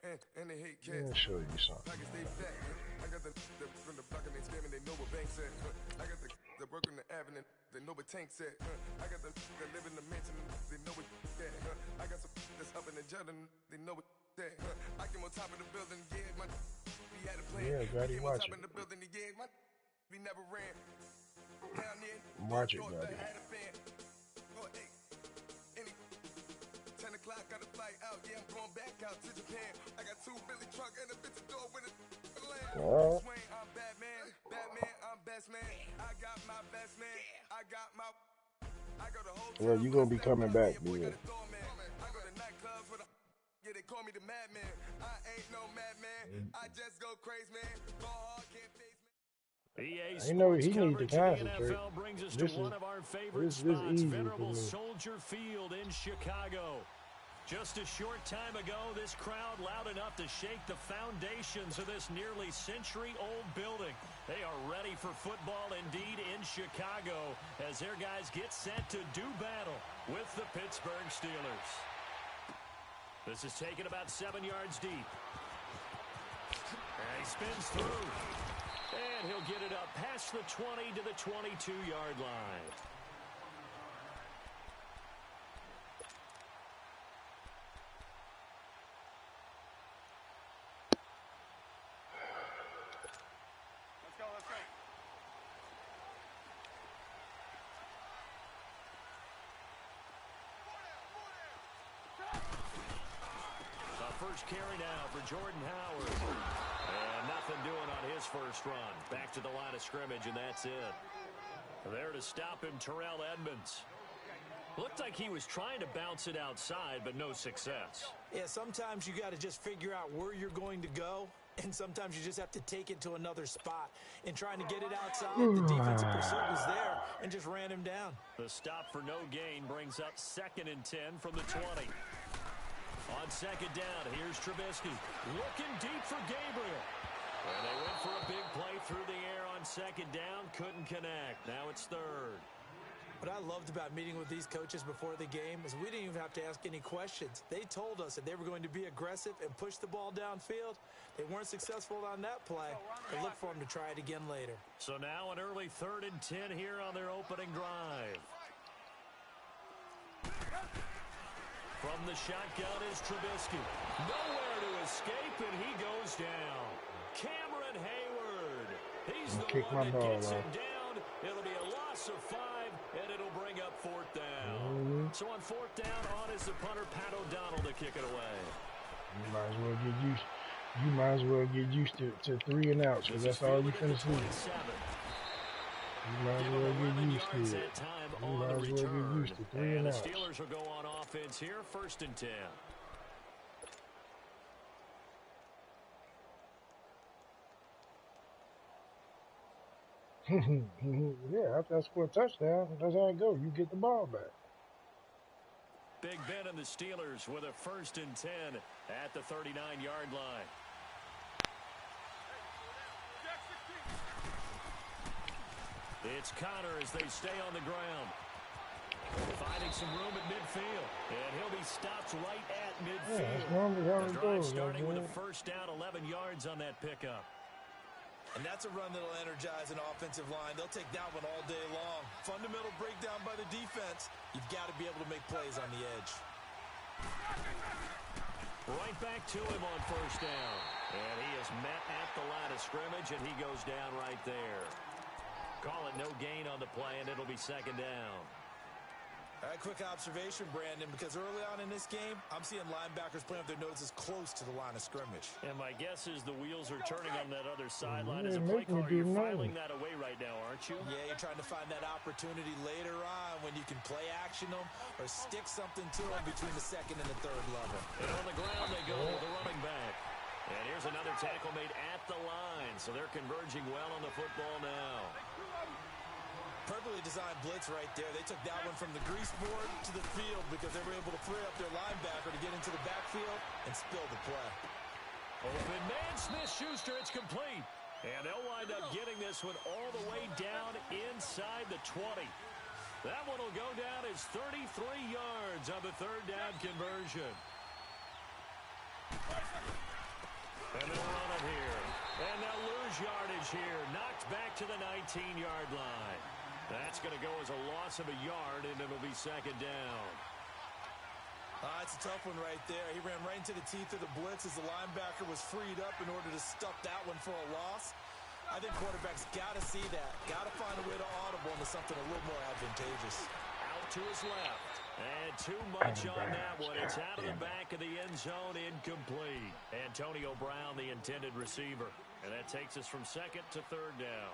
and they hate Let me cats. show you something. I got the from the block and they scamming, they know what banks at. I got the work on the avenue, they know what tanks at. I got the live in the mansion, they know what that. I got some that's up in the jet and they know what that. I came on top of the building, yeah, my we had a plan. Yeah, Gotti, We came on watch top it. of the building, yeah, my we never ran. Down there, Watch it, thought Gotti. that had a fan. Oh, hey, any 10 o'clock, got a flight out, yeah, I'm going back out to Japan. I got 2 Billy truck and a bitch door with a Oh. Swing, I'm Batman, Batman, I'm best man. I got my best man, I got my I go to hotel. Well, you gonna be coming back, boy, man. got a door, man. I go to nightclubs with a yeah, they call me the madman. I ain't no madman, I just go crazy, man. Go hard, can't face me. I know he need to Coverage of the concentrate. NFL brings us This to is one of our favorite this spots, easy for venerable me. Soldier Field in Chicago. Just a short time ago, this crowd loud enough to shake the foundations of this nearly century-old building. They are ready for football indeed in Chicago as their guys get set to do battle with the Pittsburgh Steelers. This is taken about 7 yards deep. And he spins through. And he'll get it up past the 20 to the 22-yard line. First carry now for Jordan Howard. And nothing doing on his first run. Back to the line of scrimmage, and that's it. There to stop him, Terrell Edmonds. Looked like he was trying to bounce it outside, but no success. Yeah, sometimes you got to just figure out where you're going to go, and sometimes you just have to take it to another spot. And trying to get it outside, the defensive pursuit was there and just ran him down. The stop for no gain brings up 2nd and 10 from the 20. On second down, here's Trubisky. Looking deep for Gabriel. And they went for a big play through the air on second down. Couldn't connect. Now it's 3rd. What I loved about meeting with these coaches before the game is we didn't even have to ask any questions. They told us that they were going to be aggressive and push the ball downfield. They weren't successful on that play. They look for them to try it again later. So now an early 3rd and 10 here on their opening drive. From the shotgun is Trubisky. Nowhere to escape, and he goes down. Cameron Hayward. He's the one that gets him down. It'll be a loss of 5, and it'll bring up 4th down. So on 4th down, on is the punter, Pat O'Donnell, to kick it away. You might as well get used to 3 and outs, because that's all you finna see. You might as well get used to it. You might as well get used to 3 and outs. The Steelers will go on offense here, 1st and 10. Yeah, after I score a touchdown, that's how it goes. You get the ball back. Big Ben and the Steelers with a 1st and 10 at the 39-yard line. It's Connor as they stay on the ground. Finding some room at midfield. And he'll be stopped right at midfield. Yeah, the drive starting with a 1st down, 11 yards on that pickup. And that's a run that'll energize an offensive line. They'll take that one all day long. Fundamental breakdown by the defense. You've got to be able to make plays on the edge. Right back to him on 1st down. And he is met at the line of scrimmage, and he goes down right there. Call it no gain on the play, and it'll be 2nd down. All right, quick observation, Brandon, because early on in this game, I'm seeing linebackers playing with their noses close to the line of scrimmage. And my guess is the wheels are turning on that other sideline as a play caller. You're filing that away right now, aren't you? Yeah, you're trying to find that opportunity later on when you can play action them or stick something to them between the 2nd and the 3rd level. And on the ground they go with the running back. And here's another tackle made at the line, so they're converging well on the football now. Perfectly designed blitz right there. They took that one from the grease board to the field because they were able to free up their linebacker to get into the backfield and spill the play. Open man, Smith-Schuster, it's complete. And they'll wind up getting this one all the way down inside the 20. That one will go down as 33 yards on the 3rd down conversion. And they'll run it here. And they'll lose yardage here. Knocked back to the 19-yard line. That's going to go as a loss of a yard, and it'll be second down. It's a tough one right there. He ran right into the teeth of the blitz as the linebacker was freed up in order to stuff that one for a loss. I think quarterbacks got to see that. Got to find a way to audible into something a little more advantageous. Out to his left. And too much on that one. It's out of the back of the end zone, incomplete. Antonio Brown, the intended receiver. And that takes us from second to third down.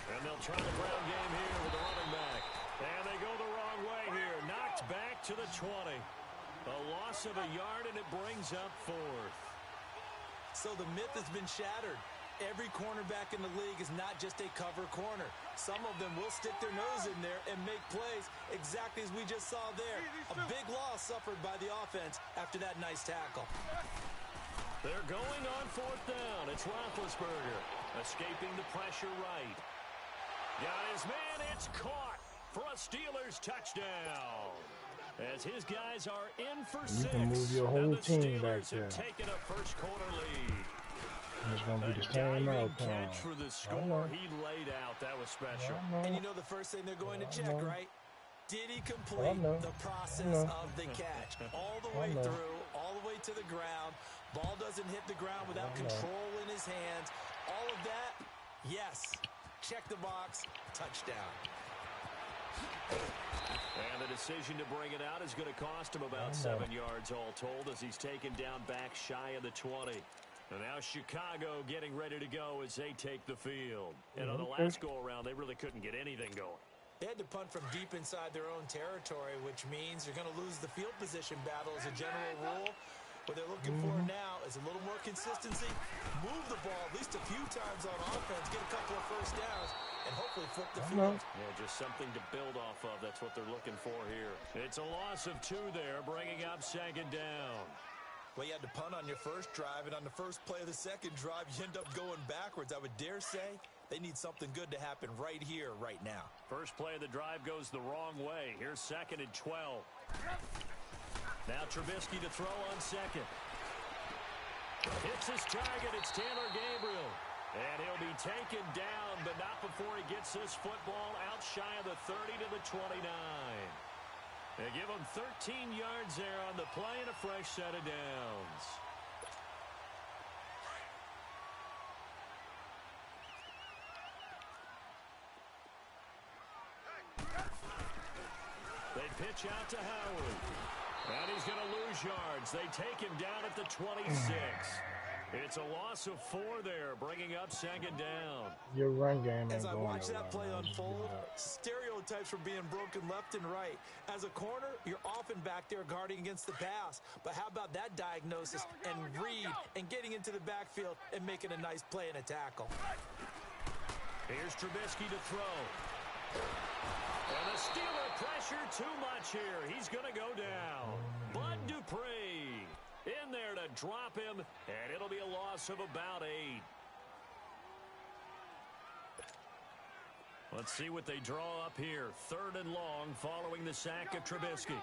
And they'll try the ground game here with the running back. And they go the wrong way here. Knocked back to the 20. A loss of a yard, and it brings up fourth. So the myth has been shattered. Every cornerback in the league is not just a cover corner. Some of them will stick their nose in there and make plays exactly as we just saw there. A big loss suffered by the offense after that nice tackle. They're going on fourth down. It's Roethlisberger escaping the pressure right. Got his man. It's caught for a Steelers touchdown. As his guys are in for six. You can move your whole team back there. Have taken a first quarter lead. It's going to be the same outcome. Catch for the score. He laid out. That was special. And you know the first thing they're going to check, right? Did he complete the process of the catch? All the way through, all the way to the ground. Ball doesn't hit the ground without control in his hands. All of that, yes. Check the box. Touchdown. And the decision to bring it out is going to cost him about 7 yards all told as he's taken down back shy of the 20. And now Chicago getting ready to go as they take the field. And on the last go-around, they really couldn't get anything going. They had to punt from deep inside their own territory, which means you're going to lose the field position battle as a general rule. What they're looking for now is a little more consistency, move the ball at least a few times on offense, get a couple of first downs, and hopefully flip the field. Yeah, just something to build off of. That's what they're looking for here. It's a loss of 2 there, bringing up second down. Well, you had to punt on your first drive, and on the first play of the second drive, you end up going backwards. I would dare say they need something good to happen right here, right now. First play of the drive goes the wrong way. Here's second and 12. Now Trubisky to throw on second. Hits his target. It's Taylor Gabriel. And he'll be taken down, but not before he gets this football out shy of the 30 to the 29. They give him 13 yards there on the play and a fresh set of downs. They pitch out to Howard. And he's going to lose yards. They take him down at the 26. It's a loss of 4 there, bringing up second down. Your run game ain't As I going watch that play nowhere, unfold, stereotypes are being broken left and right. As a corner, you're often back there guarding against the pass. But how about that diagnosis and read and getting into the backfield and making a nice play and a tackle? Here's Trubisky to throw. And the Steeler pressure too much here. He's going to go down. Bud Dupree in there to drop him, and it'll be a loss of about 8. Let's see what they draw up here. 3rd and long following the sack of Trubisky.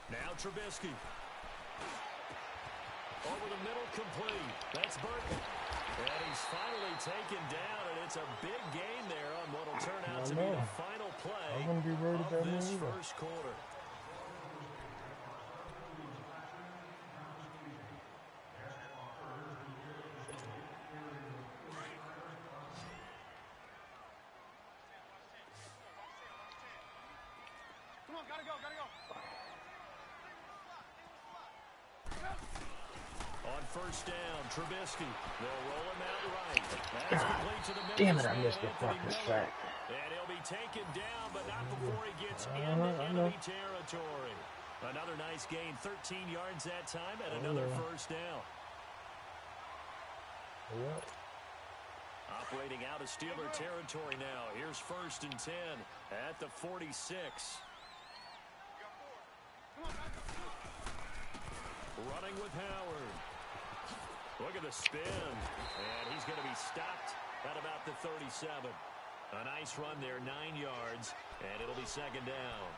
Now Trubisky. Over the middle, complete. That's Burton. And he's finally taken down, and it's a big gain there on what will turn out to be the final play of this first quarter. Come on, gotta go. On first down, Trubisky. They'll roll him out right. That's complete to the middle. Damn it, I missed the fucking sack. And he'll be taken down, but not before he gets into enemy territory. Another nice gain, 13 yards that time, and another first down. Operating out of Steeler territory now. Here's 1st and 10 at the 46. Running with Howard. Look at the spin. And he's going to be stopped at about the 37. A nice run there, 9 yards, and it'll be second down.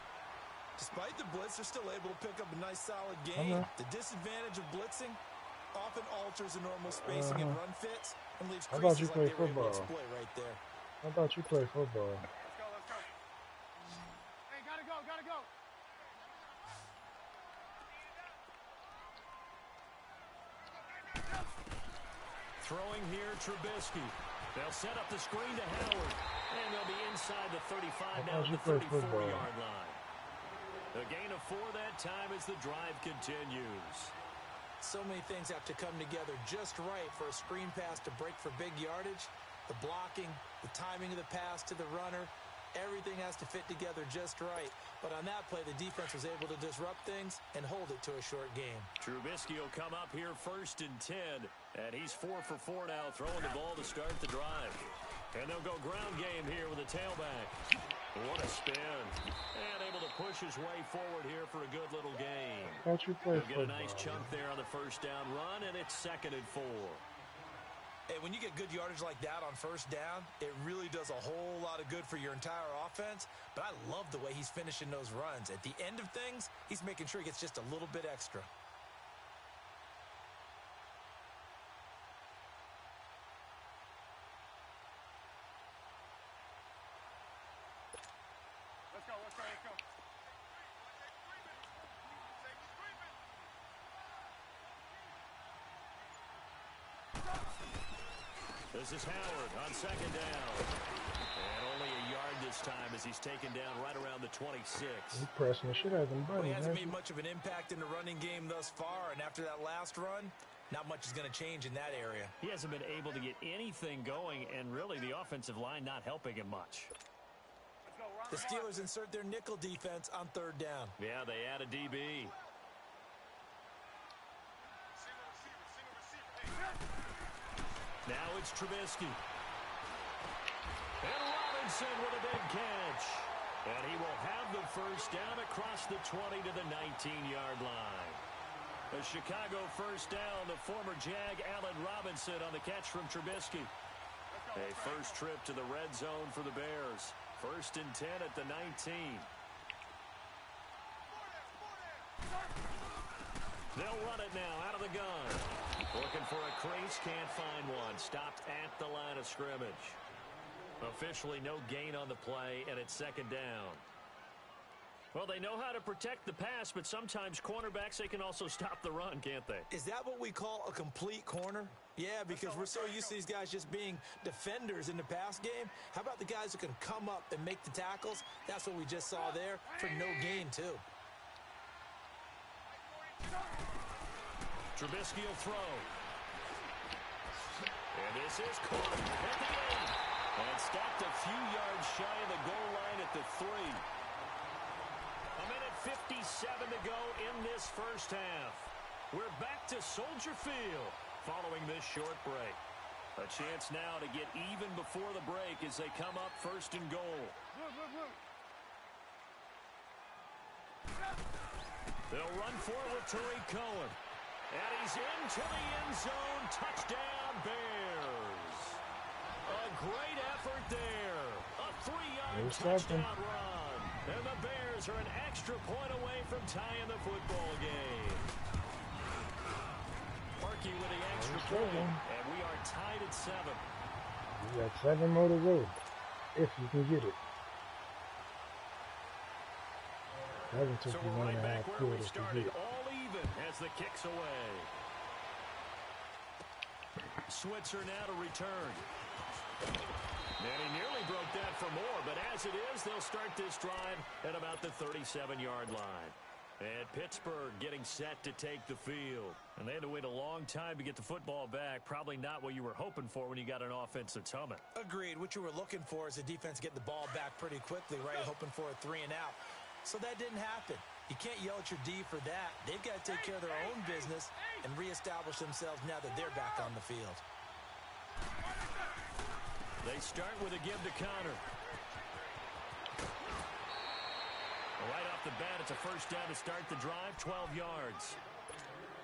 Despite the blitz, they're still able to pick up a nice, solid gain. The disadvantage of blitzing often alters the normal spacing and run fits and leaves creases like they were able to exploit right there. How about you play football? Let's go, let's go. Hey, gotta go, gotta go. Throwing here, Trubisky. They'll set up the screen to Howard, and they'll be inside the 35 now at the 34-yard line. A gain of 4 that time as the drive continues. So many things have to come together just right for a screen pass to break for big yardage. The blocking, the timing of the pass to the runner, everything has to fit together just right. But on that play, the defense was able to disrupt things and hold it to a short game. Trubisky will come up here 1st and 10, and he's 4 for 4 now, throwing the ball to start the drive. And they'll go ground game here with a tailback. What a spin. And able to push his way forward here for a good little gain. He'll get a nice chunk there on the first down run, and it's 2nd and 4. Hey, when you get good yardage like that on first down, it really does a whole lot of good for your entire offense. But I love the way he's finishing those runs. At the end of things, he's making sure he gets just a little bit extra. Let's go, let's go, let's go. This is Howard on 2nd down. And only a yard this time as he's taken down right around the 26. He's pressing the shit out of them buddies. Well, he hasn't made much of an impact in the running game thus far, and after that last run, not much is going to change in that area. He hasn't been able to get anything going, and really the offensive line not helping him much. The Steelers insert their nickel defense on 3rd down. Yeah, they add a DB. Now it's Trubisky. And Robinson with a big catch. And he will have the first down across the 20 to the 19-yard line. A Chicago first down, the former Jag Allen Robinson on the catch from Trubisky. A first trip to the red zone for the Bears. 1st and 10 at the 19. They'll run it now out of the gun. Looking for a crease, can't find one. Stopped at the line of scrimmage. Officially no gain on the play, and it's 2nd down. Well, they know how to protect the pass, but sometimes cornerbacks, they can also stop the run, can't they? Is that what we call a complete corner? Yeah, because we're so used to these guys just being defenders in the pass game. How about the guys who can come up and make the tackles? That's what we just saw there for no gain, too. Trubisky will throw. And this is caught at the 8. And stopped a few yards shy of the goal line at the 3. A minute 57 to go in this first half. We're back to Soldier Field following this short break. A chance now to get even before the break as they come up 1st and goal. They'll run forward to Tariq Cohen. And he's into the end zone. Touchdown, Bears. A great effort there. A 3-yard touchdown run. And the Bears are an extra point away from tying the football game. Parkey with the extra point. And we are tied at 7. You got 7 more to go, if you can get it. That took you 1.5 quarters to get it. All even as the kick's away. Switzer now to return. And he nearly broke that for more, but as it is, they'll start this drive at about the 37-yard line. And Pittsburgh getting set to take the field. And they had to wait a long time to get the football back. Probably not what you were hoping for when you got an offense that's humming. Agreed. What you were looking for is the defense get the ball back pretty quickly, right? Hoping for a 3 and out. So that didn't happen. You can't yell at your D for that. They've got to take care of their own business and reestablish themselves now that they're back on the field. They start with a give to Connor. Right off the bat. It's a first down to start the drive, 12 yards.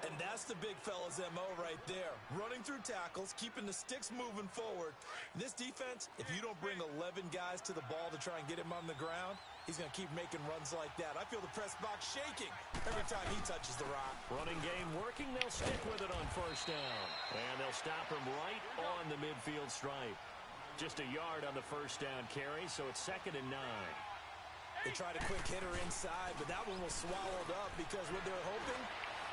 And that's the big fella's MO right there. Running through tackles, keeping the sticks moving forward. This defense, if you don't bring 11 guys to the ball to try and get him on the ground, he's going to keep making runs like that. I feel the press box shaking every time he touches the rock. Running game working. They'll stick with it on first down. And they'll stop him right on the midfield stripe. Just a yard on the first down carry, so it's 2nd and 9. They tried a quick hitter inside, but that one was swallowed up because what they're hoping,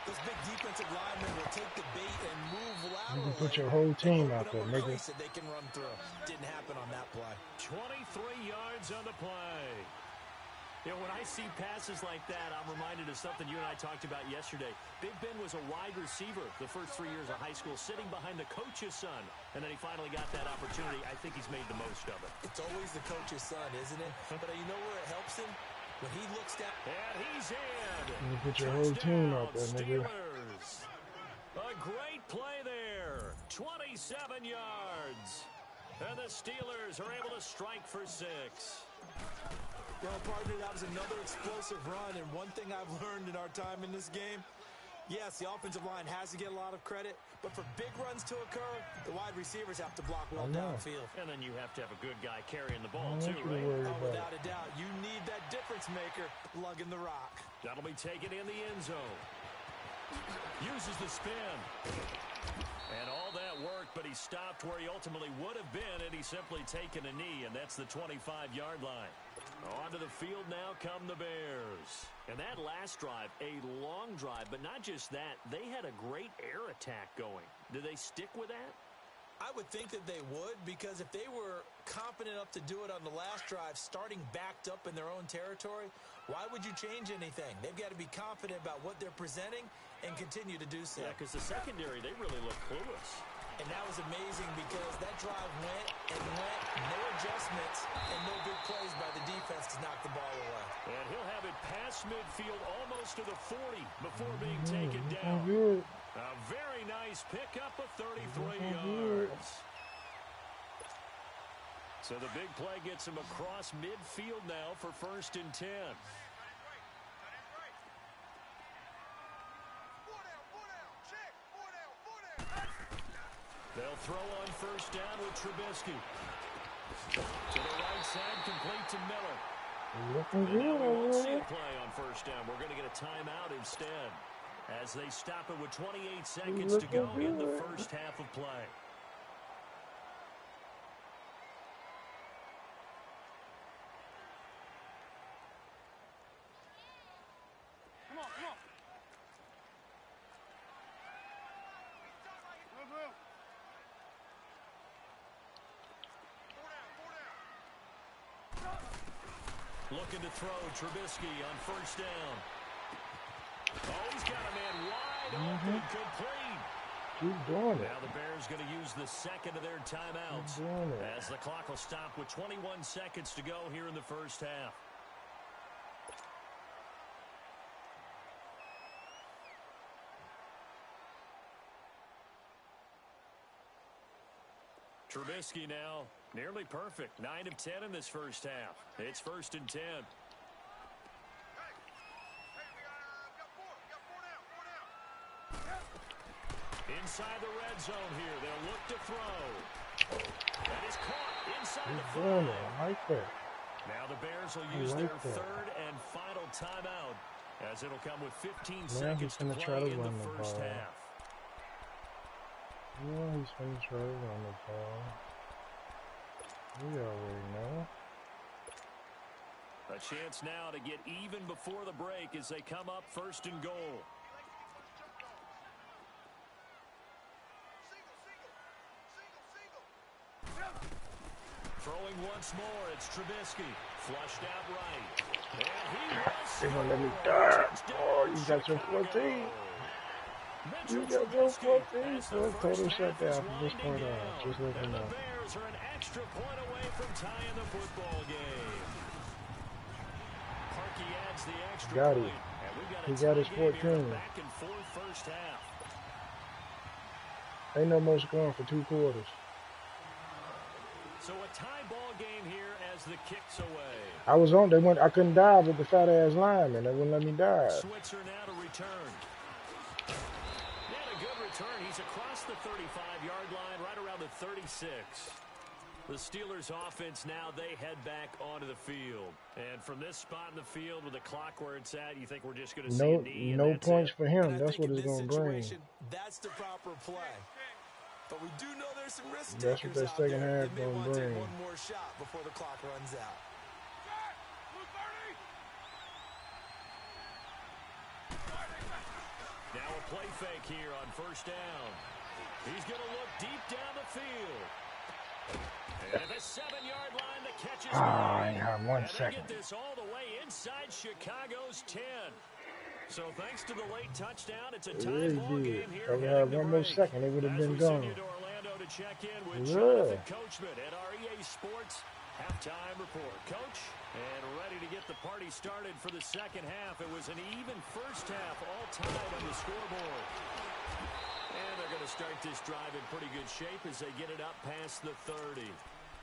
those big defensive linemen will take the bait and move laterally. You can put your whole team out there, nigga. That they can run through. Didn't happen on that play. 23 yards on the play. You know, when I see passes like that, I'm reminded of something you and I talked about yesterday. Big Ben was a wide receiver the first 3 years of high school, sitting behind the coach's son. And then he finally got that opportunity. I think he's made the most of it. It's always the coach's son, isn't it? But you know where it helps him? When he looks down. And he's in. You put your whole team out there, nigga. Steelers. A great play there. 27 yards. And the Steelers are able to strike for 6. Well, partner, that was another explosive run, and one thing I've learned in our time in this game, yes, the offensive line has to get a lot of credit, but for big runs to occur, the wide receivers have to block well downfield. And then you have to have a good guy carrying the ball, too, right? Oh, without a doubt. You need that difference maker lugging the rock. That'll be taken in the end zone. Uses the spin. And all that worked, but he stopped where he ultimately would have been, and he's simply taken a knee, and that's the 25-yard line. Onto the field now come the Bears. And that last drive, a long drive, but not just that. They had a great air attack going. Do they stick with that? I would think that they would, because if they were confident enough to do it on the last drive, starting backed up in their own territory, why would you change anything? They've got to be confident about what they're presenting and continue to do so. Yeah, because the secondary, they really look clueless. And that was amazing because that drive went and went, no adjustments, and no big plays by the defense to knock the ball away. And he'll have it past midfield almost to the 40 before being taken down. A very nice pickup of 33 yards. So the big play gets him across midfield now for 1st and 10. They'll throw on first down with Trubisky. To the right side, complete to Miller. We won't see a play on first down. We're going to get a timeout instead, as they stop it with 28 seconds to go in the first half of play. Looking to throw Trubisky on first down. Oh, he's got a man wide open, complete. Keep doing it. Now the Bears going to use the second of their timeouts as the clock will stop with 21 seconds to go here in the first half. Trubisky now nearly perfect. 9 of 10 in this first half. It's 1st and 10. Inside the red zone here. They'll look to throw. That is caught inside the 5. I like that. Now the Bears will use their 3rd and final timeout, as it'll come with 15 seconds to play in the first half. Yeah, he's going to try to run the ball. We already know. A chance now to get even before the break as they come up 1st and goal. Throwing once more, it's Trubisky. Flushed out right. And he was They're going to let me die. Oh, you got your 14. You got your 14, so it's total shutdown from this point on. Just let me know. The Bears are an extra point away from tying the football game. Parkey adds the extra Got point. it. He got his 14. Back and forth first half. Ain't no more scoring for 2 quarters. So a tie ball game here as the kick's away. I was on. They went. I couldn't dive with the fat ass lineman. They wouldn't let me dive. Switzer now to return. And a good return. He's across the 35-yard line, right around the 36. The Steelers offense now, they head back onto the field. And from this spot in the field with the clock where it's at, you think we're just going to see a knee? No points for him. And That's what it's going to bring. That's the proper play. But we do know there's some risk That's what that second half going to bring. One more shot before the clock runs out. Now a play fake here on first down. He's going to look deep down the field. And at the 7-yard line, the catch is made. Hang on 1 second. Get this all the way inside Chicago's 10. So thanks to the late touchdown, it's a tie ball game here. If we had one more second, it would have been gone. To Orlando to check in with Jonathan Coachman at our EA Sports halftime report. Coach, and ready to get the party started for the second half. It was an even first half, all tied on the scoreboard. And they're going to start this drive in pretty good shape as they get it up past the 30.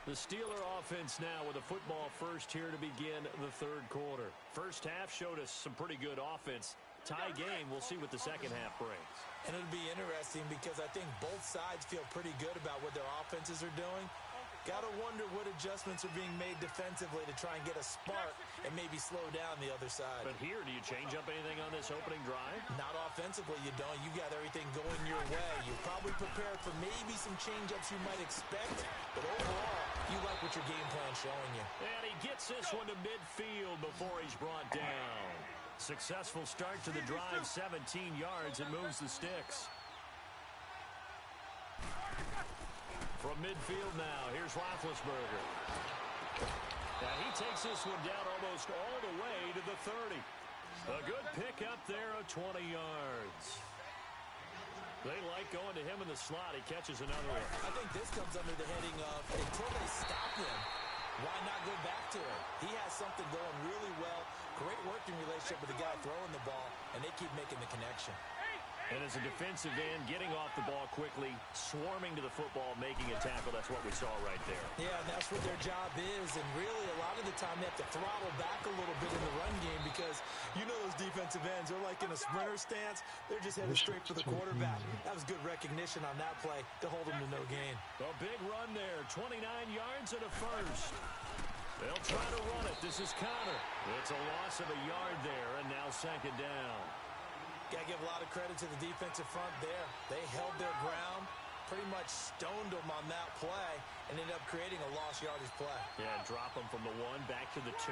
The Steeler offense now with a football first here to begin the third quarter. First half showed us some pretty good offense. Tie game, we'll see what the second half brings. And it'll be interesting because I think both sides feel pretty good about what their offenses are doing. Got to wonder what adjustments are being made defensively to try and get a spark and maybe slow down the other side. But here, do you change up anything on this opening drive? Not offensively, you don't. You got everything going your way. You're probably prepared for maybe some change-ups you might expect. But overall, you like what your game plan's showing you. And he gets this one to midfield before he's brought down. Successful start to the drive, 17 yards, and moves the sticks. From midfield now, here's Roethlisberger. Now he takes this one down almost all the way to the 30. A good pickup there of 20 yards. They like going to him in the slot. He catches another one. I think this comes under the heading of until they stop him, why not go back to him? He has something going really well. Great working relationship with the guy throwing the ball, and they keep making the connection. And as a defensive end, getting off the ball quickly, swarming to the football, making a tackle, that's what we saw right there. Yeah, and that's what their job is. And really, a lot of the time, they have to throttle back a little bit in the run game because you know those defensive ends, they're like in a sprinter stance. They're just headed straight for the quarterback. That was good recognition on that play to hold them to no gain. A big run there, 29 yards and a first. They'll try to run it. This is Connor. It's a loss of a yard there, and now second down. Got to give a lot of credit to the defensive front there. They held their ground, pretty much stoned them on that play, and ended up creating a lost yardage play. Yeah, drop them from the 1 back to the 2.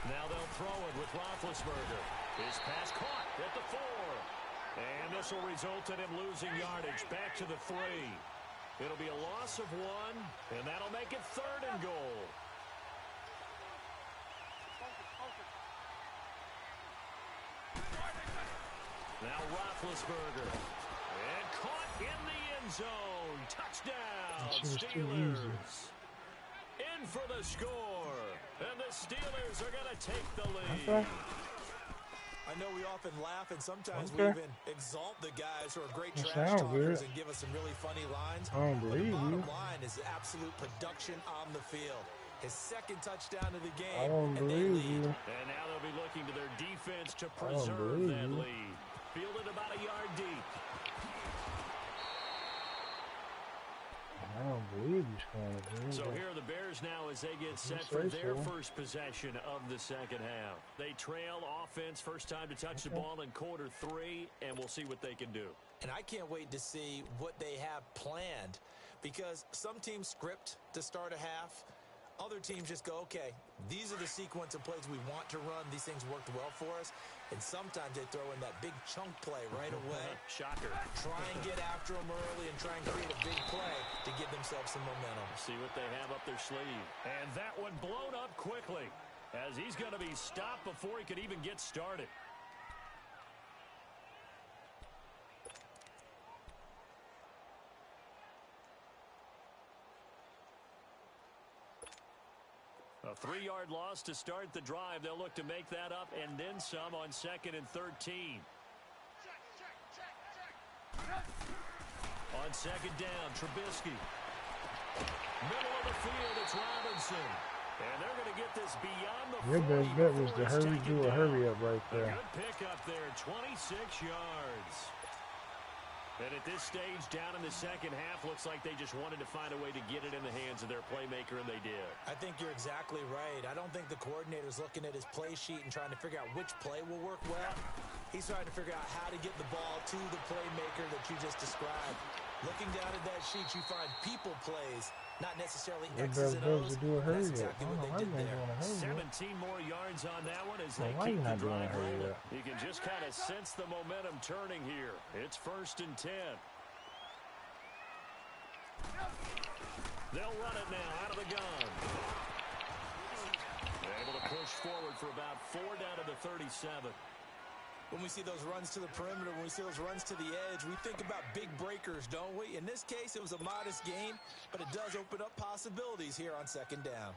Now they'll throw it with Roethlisberger. His pass caught at the 4. And this will result in him losing yardage back to the 3. It'll be a loss of 1, and that'll make it 3rd and goal. Now Roethlisberger. And caught in the end zone. Touchdown, Steelers. In for the score. And the Steelers are going to take the lead. I know we often laugh and sometimes we even exalt the guys who are great trash talkers and give us some really funny lines. I don't believe but the you. bottom line is absolute production on the field. His second touchdown of the game. I don't believe you. And now they'll be looking to their defense to preserve that lead. Fielded about a yard deep. I don't believe you scoring. So here are the Bears now as they get set for their first possession of the second half. They trail offense, first time to touch the ball in quarter 3, and we'll see what they can do. And I can't wait to see what they have planned because some teams script to start a half. Other teams just go, okay, these are the sequence of plays we want to run. These things worked well for us. And sometimes they throw in that big chunk play right away. Shocker. Try and get after them early and try and create a big play to give themselves some momentum. See what they have up their sleeve. And that one blown up quickly as he's going to be stopped before he could even get started. A 3-yard loss to start the drive. They'll look to make that up and then some on 2nd and 13. On second down, Trubisky. Middle of the field, it's Robinson. And they're going to get this beyond the 40. Your best bet was to hurry up right there. A good pickup there, 26 yards. And at this stage, down in the second half, looks like they just wanted to find a way to get it in the hands of their playmaker, and they did. I think you're exactly right. I don't think the coordinator's looking at his play sheet and trying to figure out which play will work well. He's trying to figure out how to get the ball to the playmaker that you just described. Looking down at that sheet, you find people plays, not necessarily X's and O's. That's exactly what they did there. 17 more yards on that one as they keep the drive rolling. You can just kind of sense the momentum turning here. It's 1st and 10. They'll run it now out of the gun. They're able to push forward for about 4 down to the 37. When we see those runs to the perimeter, when we see those runs to the edge, we think about big breakers, don't we? In this case, it was a modest gain, but it does open up possibilities here on second down.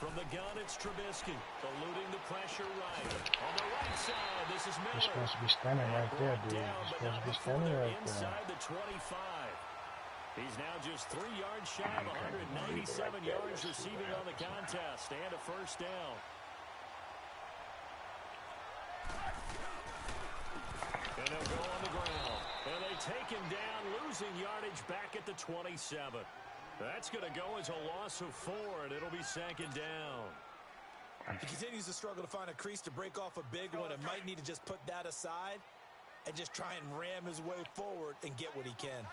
From the gun, it's Trubisky, eluding the pressure right. On the right side, this is Miller. You're supposed to be standing right there, dude. You're supposed to be standing right there. Inside the 25. He's now just 3 yards shy of 197 yards receiving on the contest and a 1st down. And they'll go on the ground. And they take him down, losing yardage back at the 27. That's going to go as a loss of 4, and it'll be 2nd down. He continues to struggle to find a crease to break off a big one and might need to just put that aside and just try and ram his way forward and get what he can.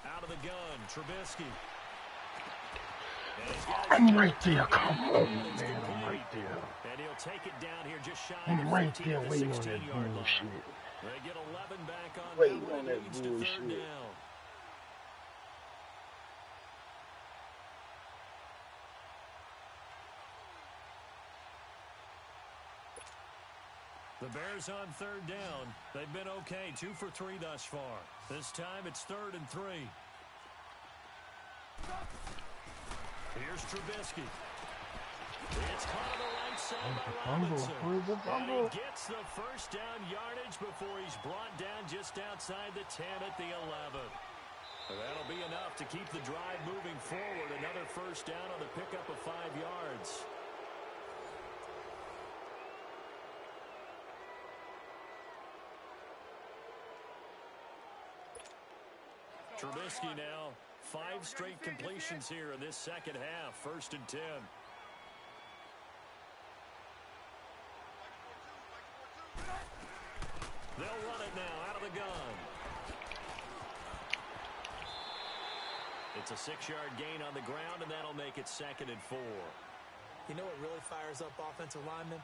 Out of the gun, Trubisky. I'm right there. Come on, man. I'm right there. And he'll take it down here just shy I'm of right 15 there to waiting on 16 that yard bullshit. line. They get 11 back on Waiting that on that leads to 3rd bullshit. down. The Bears on 3rd down. They've been okay, 2 for 3 thus far. This time it's 3rd and 3. Here's Trubisky. It's caught on the right side by Robinson. And he gets the 1st down yardage before he's brought down just outside the 10 at the 11. That'll be enough to keep the drive moving forward. Another 1st down on the pickup of 5 yards. Trubisky now, 5 straight completions here in this second half. 1st and 10. They'll run it now out of the gun. It's a 6-yard gain on the ground, and that'll make it 2nd and 4. You know what really fires up offensive linemen?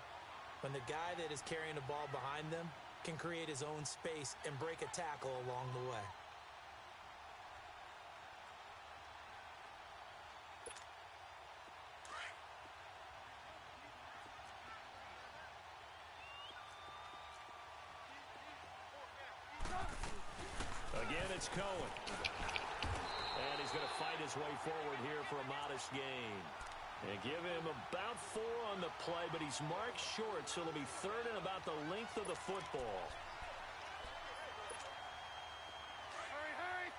When the guy that is carrying the ball behind them can create his own space and break a tackle along the way. Again, it's Cohen. And he's going to fight his way forward here for a modest gain. And give him about 4 on the play, but he's marked short, so it'll be 3rd and about the length of the football. Hurry.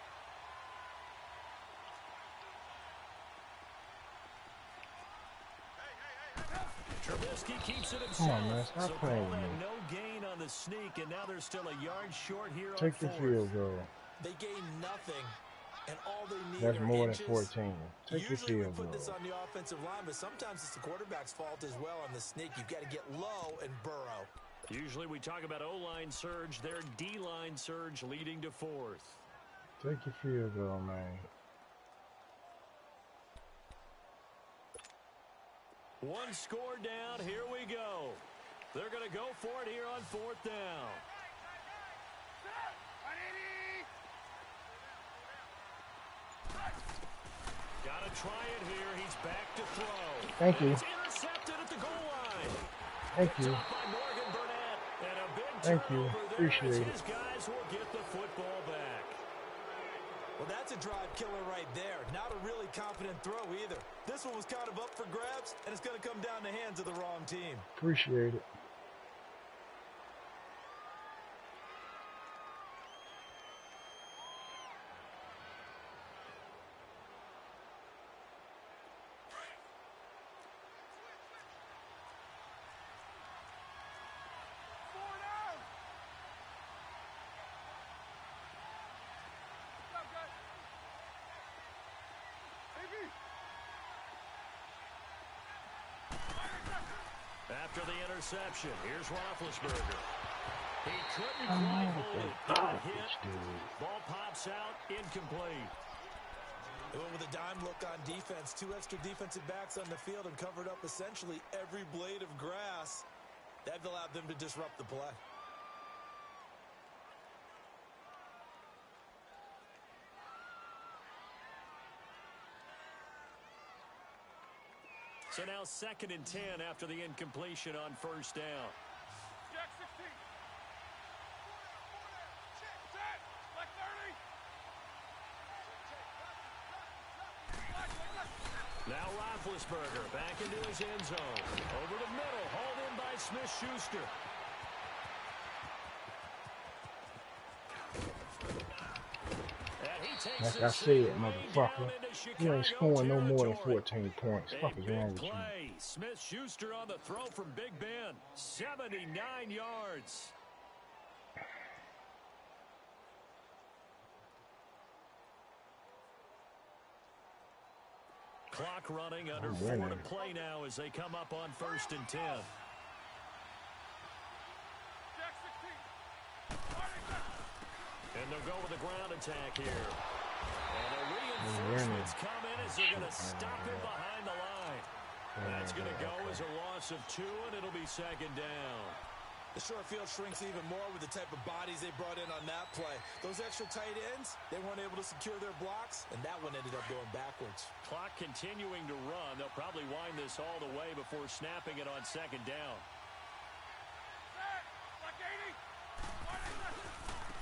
Trubisky keeps it himself. Come on, man. Stop playing with me. No gain on the sneak, and now they're still a yard short here Take on the 4th. field goal. They gain nothing, and all they need That's are more inches. than 14. Take the Usually we field put this goal. on the offensive line, but sometimes it's the quarterback's fault as well on the sneak. You've got to get low and burrow. Usually we talk about O-line surge, their D-line surge leading to 4th. Take your field goal, man. One score down, here we go. They're going to go for it here on 4th down. Got to try it here. He's back to throw. Thank you. It's intercepted at the goal line. Thank you. By Morgan Burnett. And a big Thank you. turnover there Appreciate as it. his guys Bears will get the football back. Well, that's a drive killer right there. Not a really confident throw either. This one was kind of up for grabs, and it's going to come down the hands of the wrong team. Appreciate it. After the interception, here's Roethlisberger. He couldn't quite hold it. Got hit. Ball pops out, incomplete. They went with a dime look on defense. 2 extra defensive backs on the field and covered up essentially every blade of grass. That allowed them to disrupt the play. So now 2nd and 10 after the incompletion on first down. Jack 16. Set. Like 30. Now Roethlisberger back into his end zone. Over the middle, hauled in by Smith-Schuster. Like I said, motherfucker, you ain't scoring no more than 14 points. Fuck is wrong with you? Smith-Schuster on the throw from Big Ben. 79 yards. Clock running under 4 to play now as they come up on 1st and 10. And they'll go with a ground attack here. And the reinforcements come in as they're going to stop him behind the line. That's going to go as a loss of 2, and it'll be 2nd down. The short field shrinks even more with the type of bodies they brought in on that play. Those extra tight ends, they weren't able to secure their blocks, and that one ended up going backwards. Clock continuing to run. They'll probably wind this all the way before snapping it on 2nd down.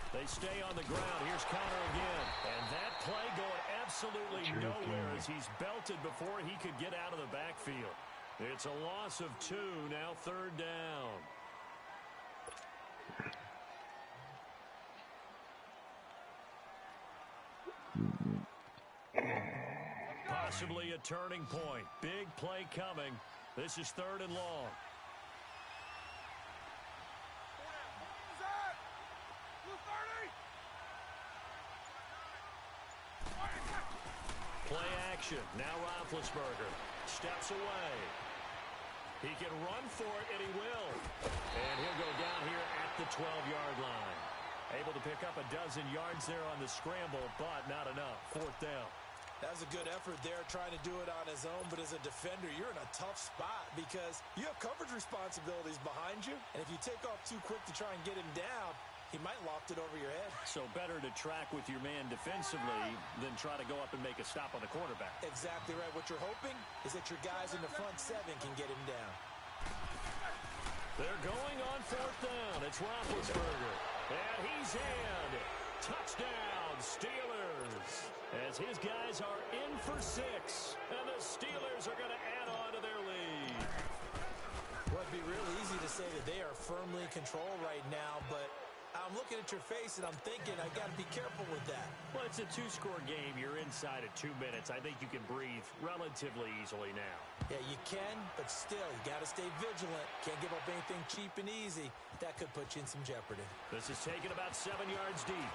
They stay on the ground. Here's Connor again. And that play going absolutely nowhere as he's belted before he could get out of the backfield. It's a loss of 2, now 3rd down. Possibly a turning point. Big play coming. This is 3rd and long. Play action. Now Roethlisberger steps away. He can run for it, and he will. And he'll go down here at the 12-yard line. Able to pick up a dozen yards there on the scramble, but not enough. 4th down. That was a good effort there, trying to do it on his own. But as a defender, you're in a tough spot because you have coverage responsibilities behind you. And if you take off too quick to try and get him down, he might loft it over your head. So better to track with your man defensively than try to go up and make a stop on the quarterback. Exactly right. What you're hoping is that your guys in the front 7 can get him down. They're going on 4th down. It's Roethlisberger. And he's in. Touchdown, Steelers. As his guys are in for 6. And the Steelers are going to add on to their lead. Well, it'd be real easy to say that they are firmly in control right now, but I'm looking at your face and I'm thinking I got to be careful with that. Well, it's a 2-score game. You're inside of 2 minutes. I think you can breathe relatively easily now. Yeah, you can, but still, you got to stay vigilant. Can't give up anything cheap and easy. That could put you in some jeopardy. This is taken about 7 yards deep.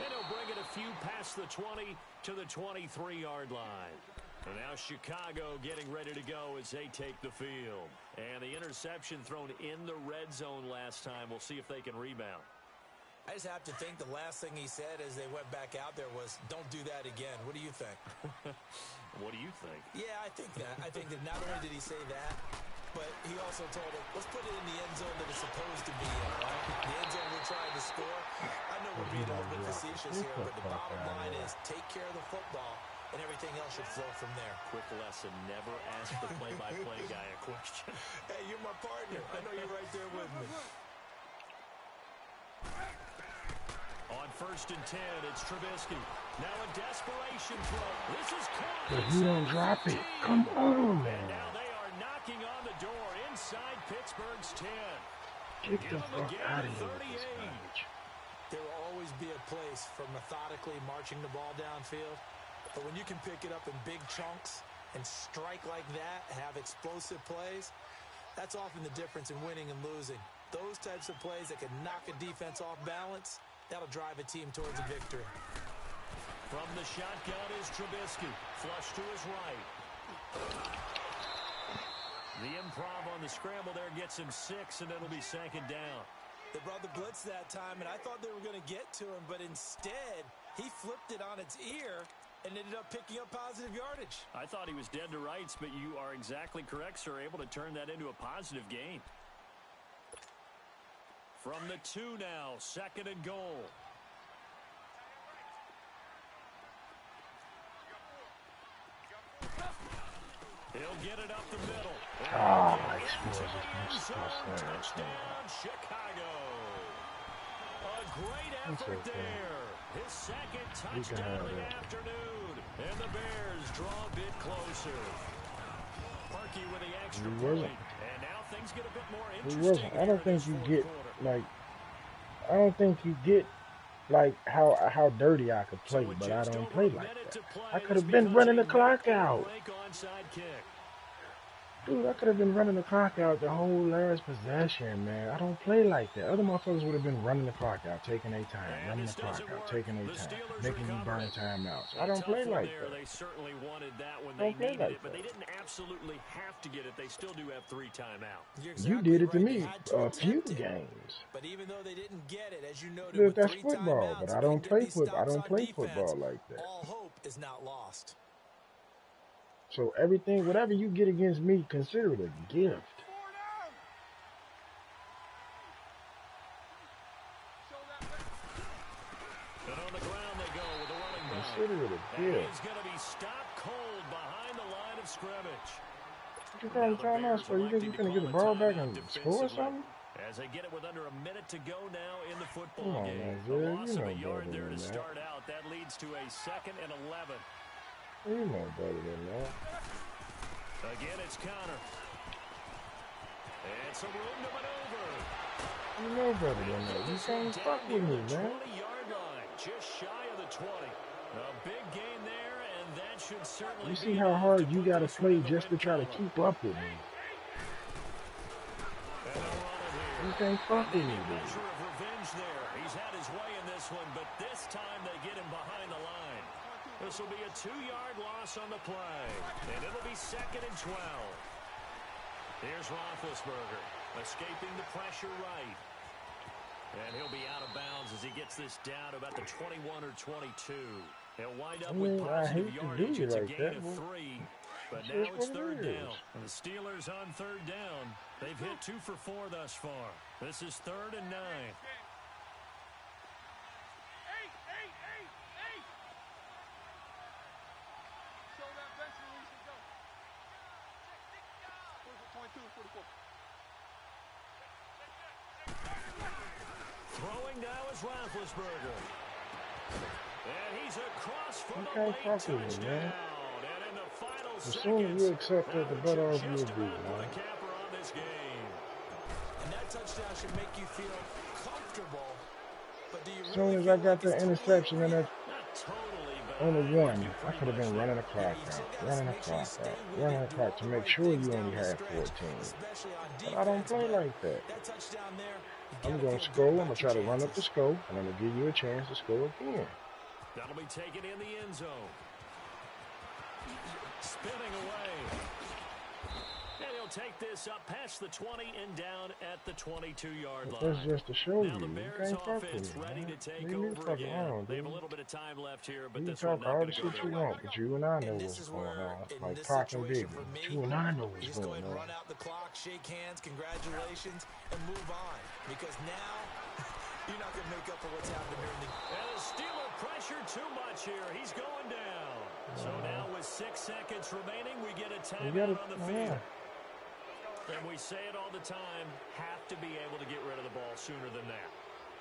And he'll bring it a few past the 20 to the 23-yard line. And now Chicago getting ready to go as they take the field. And the interception thrown in the red zone last time. We'll see if they can rebound. I just have to think the last thing he said as they went back out there was, don't do that again. What do you think? What do you think? Yeah, I think that. I think that not only did he say that, but he also told him, let's put it in the end zone that it's supposed to be in, right? The end zone we're trying to score. I know we're being a little bit facetious here, but the bottom line is take care of the football, and everything else should flow from there. Quick lesson, never ask the play-by-play guy a question. Hey, you're my partner. I know you're right there with me. On 1st and 10, it's Trubisky. Now a desperation throw. This is caught. But you don't drop it. Come on. And now they are knocking on the door inside Pittsburgh's 10. Get the fuck out of here with this 38. garbage. There will always be a place for methodically marching the ball downfield. But when you can pick it up in big chunks and strike like that, have explosive plays, that's often the difference in winning and losing. Those types of plays that can knock a defense off balance, that'll drive a team towards a victory. From the shotgun is Trubisky. Flush to his right. The improv on the scramble there gets him 6, and it'll be 2nd down. They brought the blitz that time, and I thought they were going to get to him, but instead, he flipped it on its ear and ended up picking up positive yardage. I thought he was dead to rights, but you are exactly correct, sir. Able to turn that into a positive gain. From the 2 now, 2nd and goal. He'll get it up the middle. Touchdown, Chicago. A great effort there. His 2nd touchdown of the afternoon. And the Bears draw a bit closer. Parkey with the extra point. And now things get a bit more interesting. I don't think you get, like, I don't think you get, like, how dirty I could play, but I don't play like that. I could have been running the clock out. Dude, I could have been running the clock out the whole last possession, man. I don't play like that. Other motherfuckers would have been running the clock out, taking their time, running the clock out, taking their time, making you burn time out. So I don't play like that. They certainly wanted that when they needed it, but they didn't absolutely have to get it. They still do have 3 timeouts. You did it to me a few games. But even though they didn't get it, as you noted, But that's football, but I don't play football. I don't play football like that. All hope is not lost. So everything, whatever you get against me, consider it a gift. And on the ground they go with the running back. Consider it a gift. He's going to be stopped cold behind the line of scrimmage. What you calling timeouts for? You think you're going to get the ball back and score or something? As they get it with under a minute to go now in the football game. The loss of a yard there to start out. That leads to a 2nd and 11. You know better than that. Again, it's Connor. And some room to maneuver. You know better than that. You can't fuck with me, man. 20-yard line, just shy of the 20. A big gain there, and that should certainly. You see how hard you got to play just to try to keep up with me. You can't fuck with me, dude. Measure of revenge there. He's had his way in this one, but this time they get him behind the line. This will be a 2-yard loss on the play, and it'll be 2nd and 12. Here's Roethlisberger, escaping the pressure right. And he'll be out of bounds as he gets this down to about the 21 or 22. He'll wind up with positive yardage. It's a gain of 3, but now it's 3rd down. And the Steelers on 3rd down. They've hit 2 for 4 thus far. This is 3rd and 9. Throwing now is Roethlisberger. And he's across for the late touchdown. And in the final as soon as you accept that, the better off you'll be, man. And that touchdown should make you feel comfortable. But do you as soon as I got that interception and that only one, I could have been running the clock out, running the clock to make sure you only had 14. But I don't play like that. I'm going to score. I'm going to try to run up the score, and I'm going to give you a chance to score again. That'll be taken in the end zone. Spinning away. And he'll take this up past the 20 and down at the 22-yard line. That's just to show now you. The Bears You can't offense fuck with ready me, to take man. over again. On, they have a little bit of time left here, but you this can one talk not all going the to go shit their you way. want, but you and I know what's going on. Like Pac and Big. But you and I know what's just go going ahead and on. run out the clock, shake hands, congratulations, and move on. Because now, you're not going to make up for what's happened during the... And the Steeler pressure too much here. He's going down. So now with 6 seconds remaining, we get a timeout on the field. And we say it all the time, have to be able to get rid of the ball sooner than that.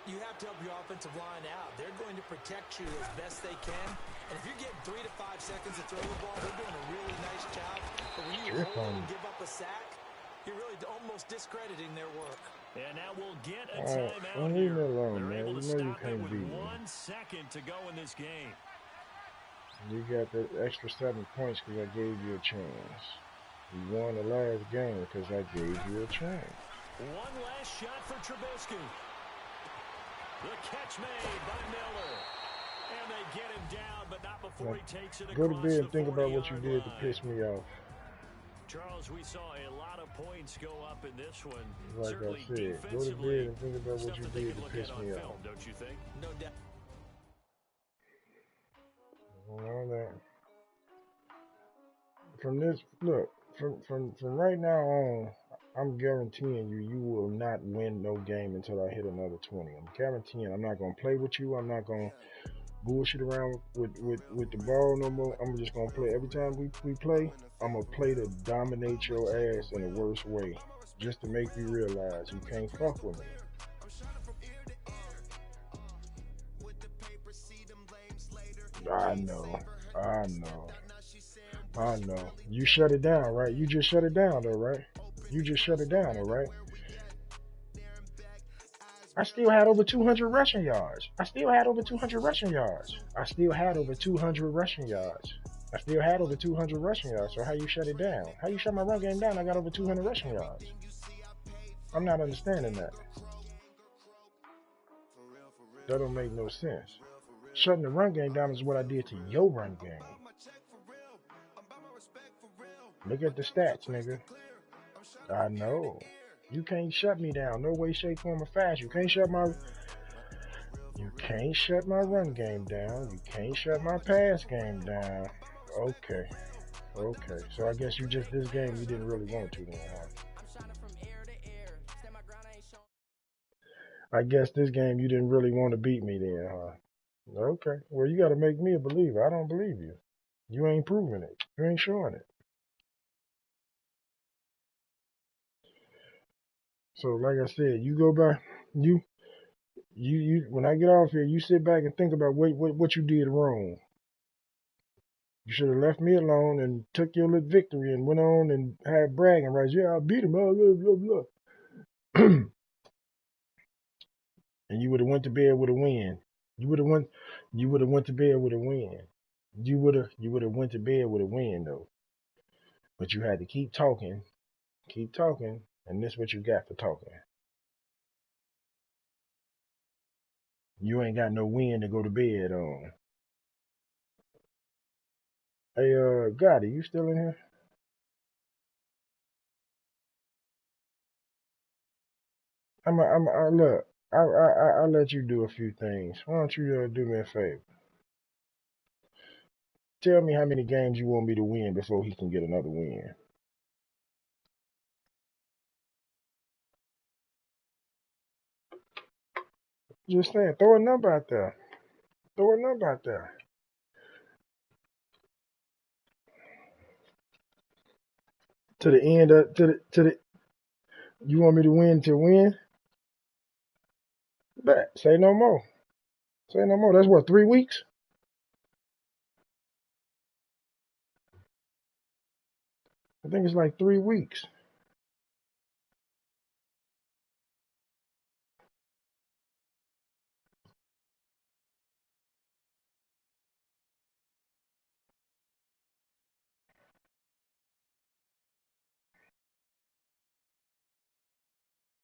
You have to help your offensive line out. They're going to protect you as best they can. And if you're getting 3 to 5 seconds to throw the ball, they're doing a really nice job. But when you hold it and give up a sack, you're really almost discrediting their work. And now we'll get a Alright, timeout leave here. me alone, They're man. able to You know you stop it can't with beat me. 1 second to go in this game. You got the extra 7 points because I gave you a chance. You won the last game because I gave you a chance. One last shot for Trubisky. The catch made by Miller. And they get him down, but not before he takes it across the 40-yard line. Go to bed and think about what you did to piss me off. Charles, we saw a lot of points go up in this one. Like Certainly I said, go to bed and think about what you did to piss me off. Don't you think? No doubt. All that. From this, look, from right now on, I'm guaranteeing you will not win no game until I hit another 20. I'm guaranteeing I'm not gonna play with you. I'm not gonna bullshit around with the ball no more. I'm just gonna play every time we play. I'm gonna play to dominate your ass in the worst way, just to make you realize you can't fuck with me. I know. You shut it down, right? You just shut it down, though, right? You just shut it down, though, right? I still had over 200 rushing yards. So how you shut it down? How you shut my run game down? I got over 200 rushing yards. I'm not understanding that. That don't make no sense. Shutting the run game down is what I did to your run game. Look at the stats, nigga. I know. You can't shut me down. No way, shape, form, or fashion. You can't shut my run game down. You can't shut my pass game down. Okay. So I guess this game you didn't really want to then, huh? I guess this game you didn't really want to beat me then, huh? Okay. Well, you got to make me a believer. I don't believe you. You ain't proving it. You ain't showing it. So, like I said, you go by, you when I get off here, you sit back and think about what you did wrong. You should have left me alone and took your little victory and went on and had bragging rights. Yeah, I beat him. Blah, blah, blah. And you would have went to bed with a win. You would have went to bed with a win. You would have went to bed with a win though. But you had to keep talking, and this is what you got for talking. You ain't got no win to go to bed on. Hey, Gotti, you still in here? Look, I'll let you do a few things. Why don't you do me a favor? Tell me how many games you want me to win before he can get another win. Just saying, throw a number out there. To the end of you want me to win? Bet. Say no more. That's what, 3 weeks? I think it's like 3 weeks.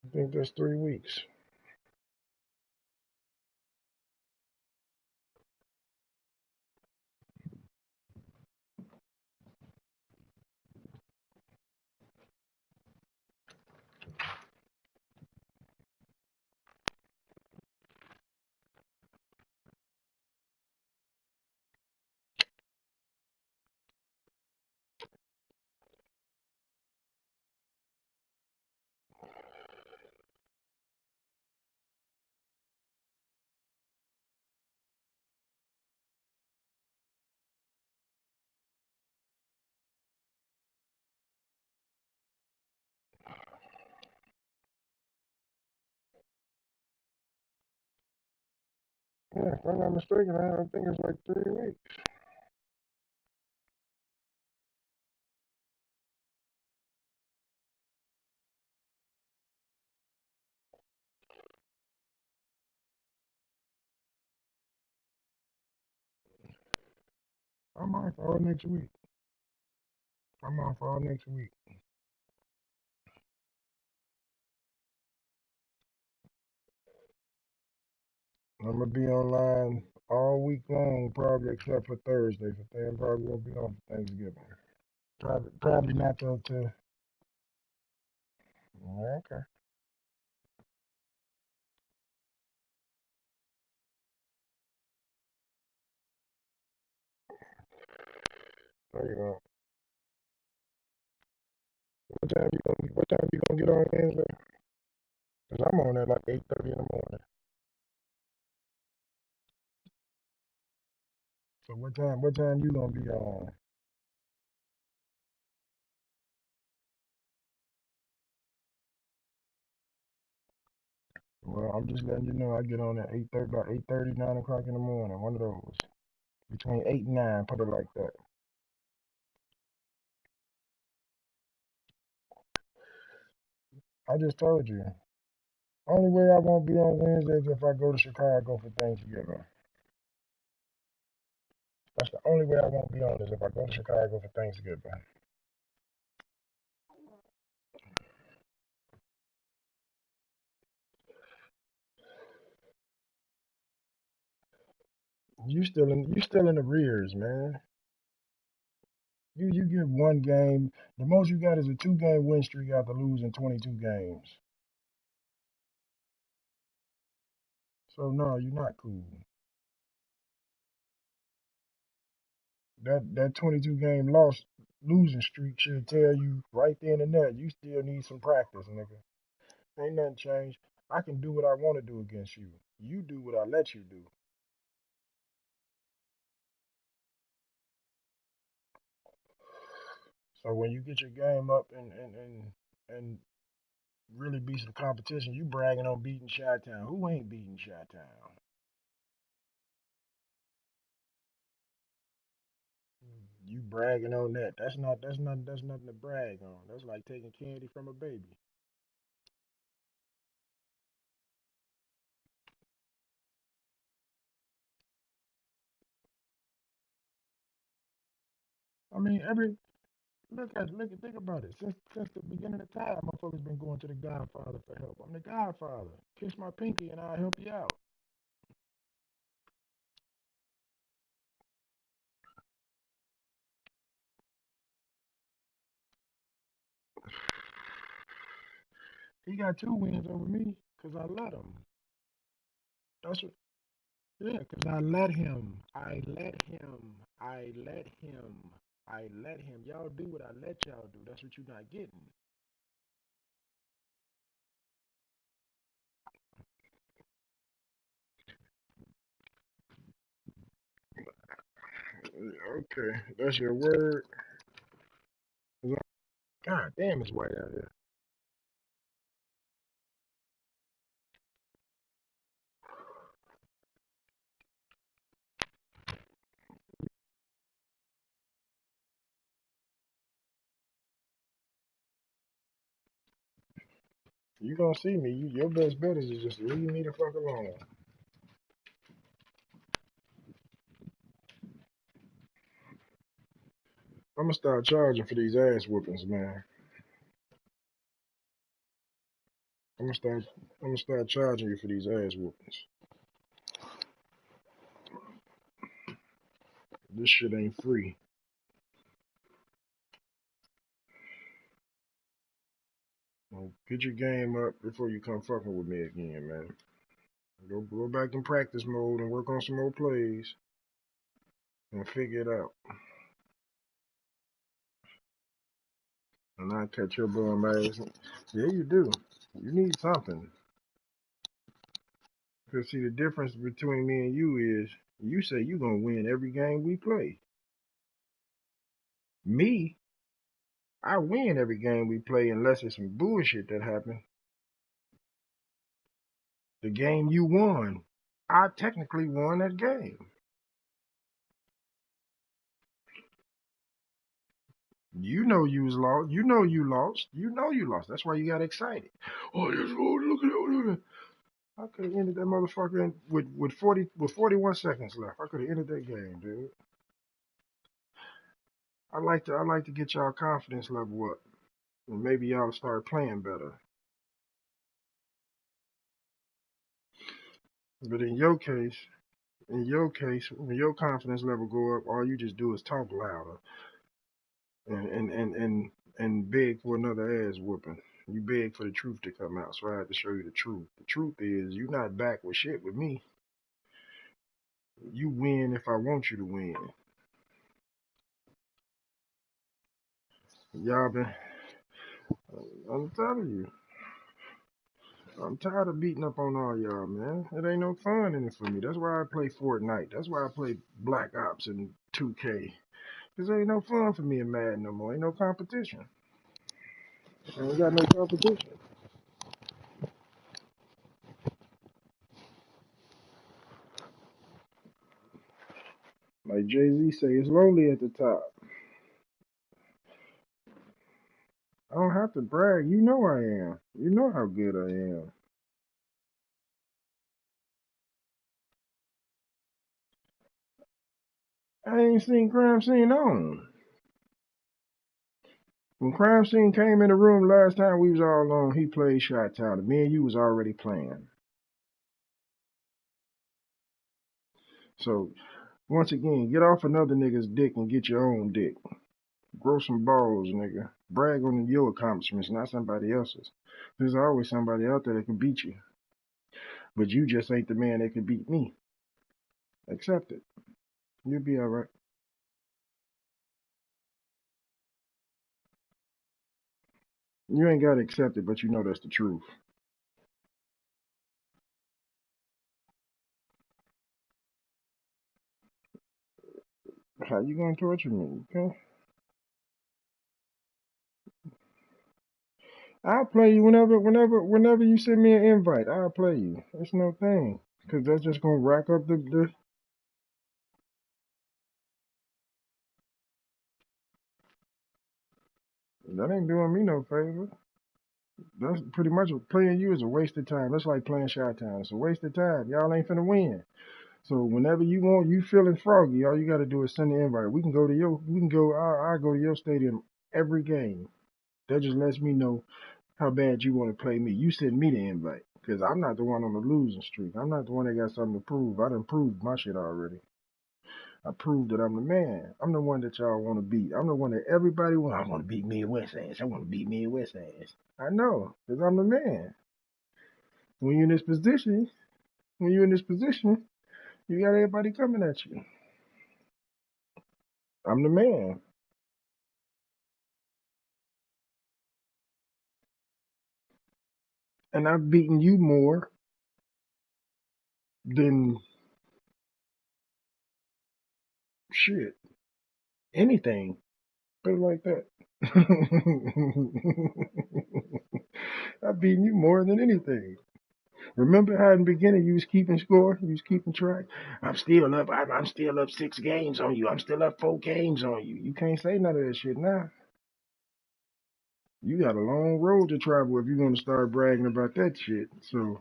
I think that's 3 weeks. Yeah, if I'm not mistaken, I think it's like 3 weeks. I'm off all next week. I'm off all next week. I'm gonna be online all week long, probably except for Thursday. For then probably won't be on for Thanksgiving. Probably not till. Okay. There you go. What time you gonna get on Wednesday? Cause I'm on at like 8:30 in the morning. So what time you gonna be on? Well, I'm just letting you know I get on at 8:30, about 8:30, 9 o'clock in the morning. One of those. Between 8 and 9, put it like that. I just told you. Only way I won't be on Wednesday is if I go to Chicago for Thanksgiving. That's the only way I won't be on is if I go to Chicago for Thanksgiving. You still in the rears, man. You get one game. The most you got is a 2-game win streak after losing 22 games. So no, you're not cool. That 22 game losing streak should tell you right then and there you still need some practice, nigga. Ain't nothing changed. I can do what I want to do against you. You do what I let you do. So when you get your game up and really be some competition, you bragging on beating Chi-Town. Who ain't beating Chi-Town? You bragging on that. That's nothing to brag on. That's like taking candy from a baby. I mean, think about it. Since the beginning of time, motherfuckers been going to the Godfather for help. I'm the Godfather. Kiss my pinky and I'll help you out. He got 2 wins over me because I let him. That's what. Yeah, because I let him. I let him. I let him. I let him. Y'all do what I let y'all do. That's what you're not getting. Okay, that's your word. God damn, it's white out here. You gonna see me. Your best bet is to just leave me the fuck alone. I'm gonna start charging for these ass whoopings, man. I'm gonna start. I'm gonna start charging you for these ass whoopings. This shit ain't free. Well, get your game up before you come fucking with me again, man. Go back in practice mode and work on some more plays and figure it out. And I catch your bum ass. Yeah, you do. You need something. Because see, the difference between me and you is you say you gonna win every game we play. Me, I win every game we play unless it's some bullshit that happened. The game you won. I technically won that game. You know you was lost. You know you lost. You know you lost. That's why you got excited. Oh, look at that. Look at that. I could have ended that motherfucker with 41 seconds left. I could have ended that game, dude. I like to get y'all confidence level up. And maybe y'all start playing better. But in your case, when your confidence level go up, all you just do is talk louder and beg for another ass whooping. You beg for the truth to come out, so I had to show you the truth. The truth is, you're not back with shit with me. You win if I want you to win. Y'all been, I'm telling you, I'm tired of beating up on all y'all, man. It ain't no fun in it for me. That's why I play Fortnite. That's why I play Black Ops and 2K. Cause ain't no fun for me in Madden no more. Ain't no competition. I ain't got no competition. Like Jay-Z say, it's lonely at the top. I don't have to brag. You know I am. You know how good I am. I ain't seen Crime Scene on. When Crime Scene came in the room last time we was all on, he played Shot Town. Me and you was already playing. So, once again, get off another nigga's dick and get your own dick. Grow some balls, nigga. Brag on your accomplishments, not somebody else's. There's always somebody out there that can beat you. But you just ain't the man that can beat me. Accept it. You'll be alright. You ain't gotta accept it, but you know that's the truth. How you gonna torture me? Okay? I'll play you whenever you send me an invite. I'll play you. It's no thing. Cause that's just gonna rack up the that ain't doing me no favor. That's pretty much playing you is a waste of time. That's like playing Shot Town. It's a waste of time. Y'all ain't finna win. So whenever you feeling froggy, all you gotta do is send the invite. We can go. I go to your stadium every game. That just lets me know how bad you want to play me. You send me the invite. Because I'm not the one on the losing streak. I'm not the one that got something to prove. I done proved my shit already. I proved that I'm the man. I'm the one that y'all want to beat. I'm the one that everybody want. I want to beat Midwest ass. I want to beat Midwest ass. I know, because I'm the man. When you're in this position, you got everybody coming at you. I'm the man. And I've beaten you more than shit. Anything. Put it like that. I've beaten you more than anything. Remember how in the beginning you was keeping score? You was keeping track? I'm still up. I'm still up 6 games on you. I'm still up 4 games on you. You can't say none of that shit now. You got a long road to travel if you're going to start bragging about that shit. So,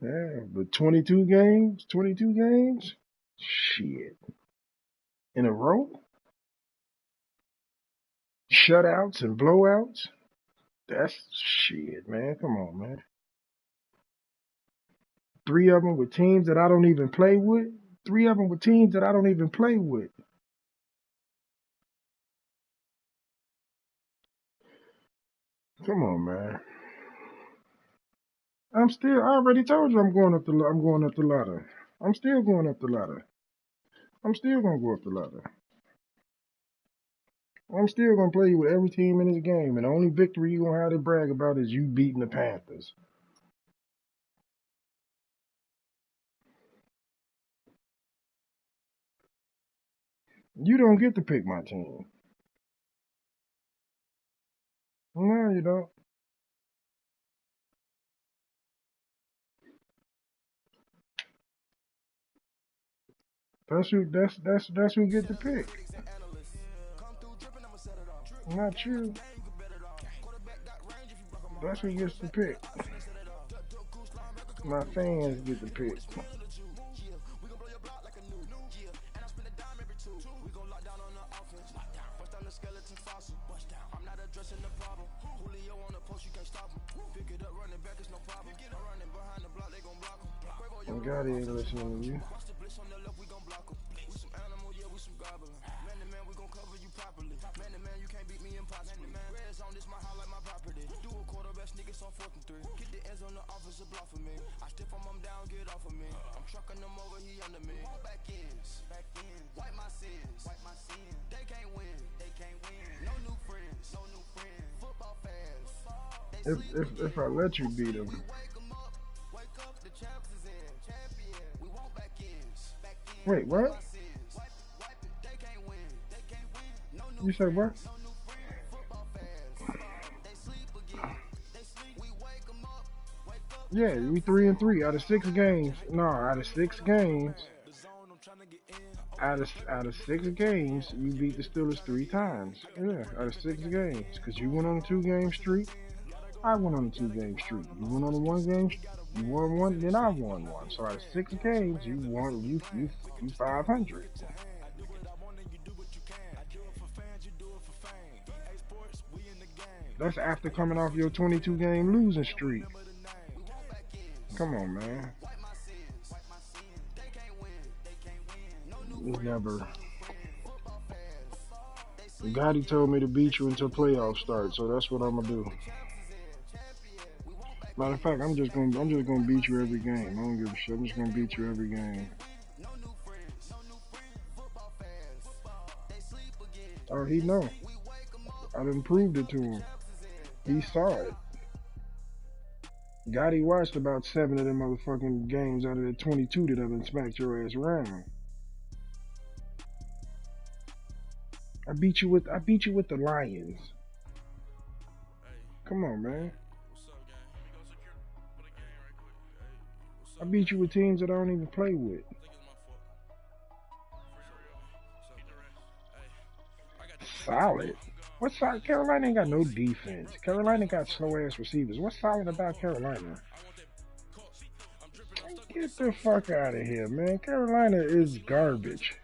yeah, but 22 games? Shit. In a row? Shutouts and blowouts? That's shit, man. Come on, man. 3 of them with teams that I don't even play with? 3 of them with teams that I don't even play with. Come on, man. I already told you I'm going up the ladder. I'm still going up the ladder. I'm still gonna go up the ladder. I'm still gonna play you with every team in this game, and the only victory you gonna have to brag about is you beating the Panthers. You don't get to pick my team. No, you don't. That's who get the pick. Not you. That's who gets the pick. My fans get the pick. God ain't listening to you. If I let you beat him. Wait, what? You said what? Yeah, we 3-3 out of 6 games. No, out of 6 games. Out of 6 games, you beat the Steelers 3 times. Yeah, out of 6 games, because you went on a 2-game streak. I went on a 2-game streak. You went on a 1-game streak. You won 1, then I won 1. So out of 6 games, you won. You 500. That's after coming off your 22-game losing streak. Come on, man. Never. Gotti told me to beat you until playoffs start, so that's what I'm gonna do. Matter of fact, I'm just gonna beat you every game. I don't give a shit. I'm just gonna beat you every game. Oh, he know. I done proved it to him. He saw it. Gotti watched about 7 of them motherfucking games out of the 22 that I've been smacked your ass around. I beat you with the Lions. Come on, man. I beat you with teams that I don't even play with. Solid. What's solid? Carolina ain't got no defense. Carolina got slow ass receivers. What's solid about Carolina? Get the fuck out of here, man. Carolina is garbage.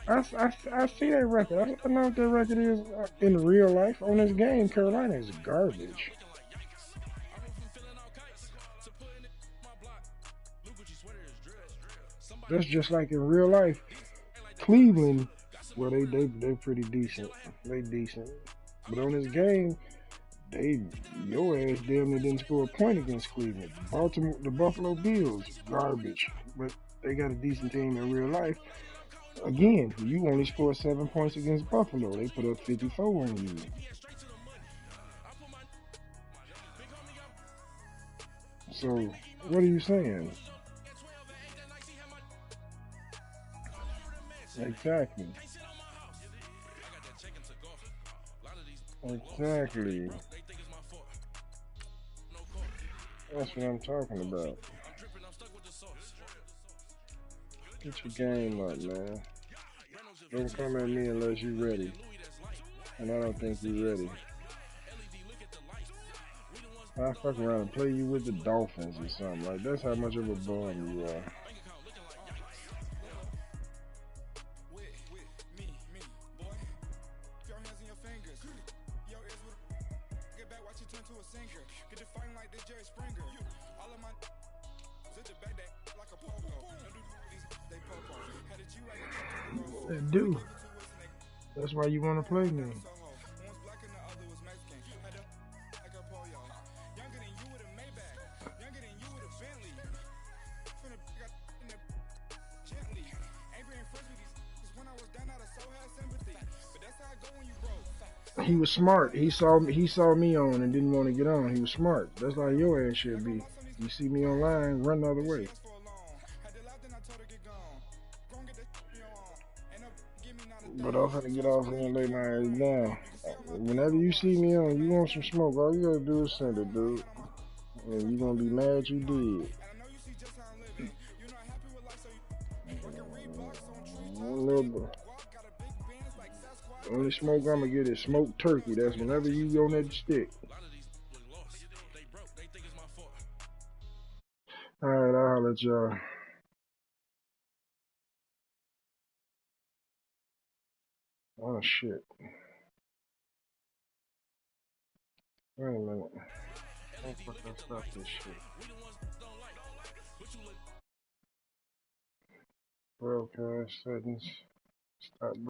I see that record. I know what that record is in real life. On this game, Carolina is garbage. That's just like in real life. Cleveland, well, they pretty decent. They decent. But on this game, your ass damn near didn't score a point against Cleveland. The Buffalo Bills, garbage. But they got a decent team in real life. Again, you only scored 7 points against Buffalo. They put up 54 on you. So, what are you saying? Exactly. Exactly. That's what I'm talking about. Get your game up, man. Don't come at me unless you're ready. And I don't think you're ready. I'll fuck around and play you with the Dolphins or something. Like, that's how much of a bum you are. They do. That's why you want to play me. He was smart. He saw me on and didn't want to get on. He was smart. That's like your ass should be. You see me online, run the other way. But I'm gonna get off here and lay my ass down. Whenever you see me on, you want some smoke, all you gotta do is send it, dude. And you gonna be mad you did. Only smoke I'm gonna get is smoked turkey. That's whenever you on that stick. Alright, I'll holler at y'all. Oh shit. Wait a minute. Don't fucking stop this shit. Broadcast settings. Stop.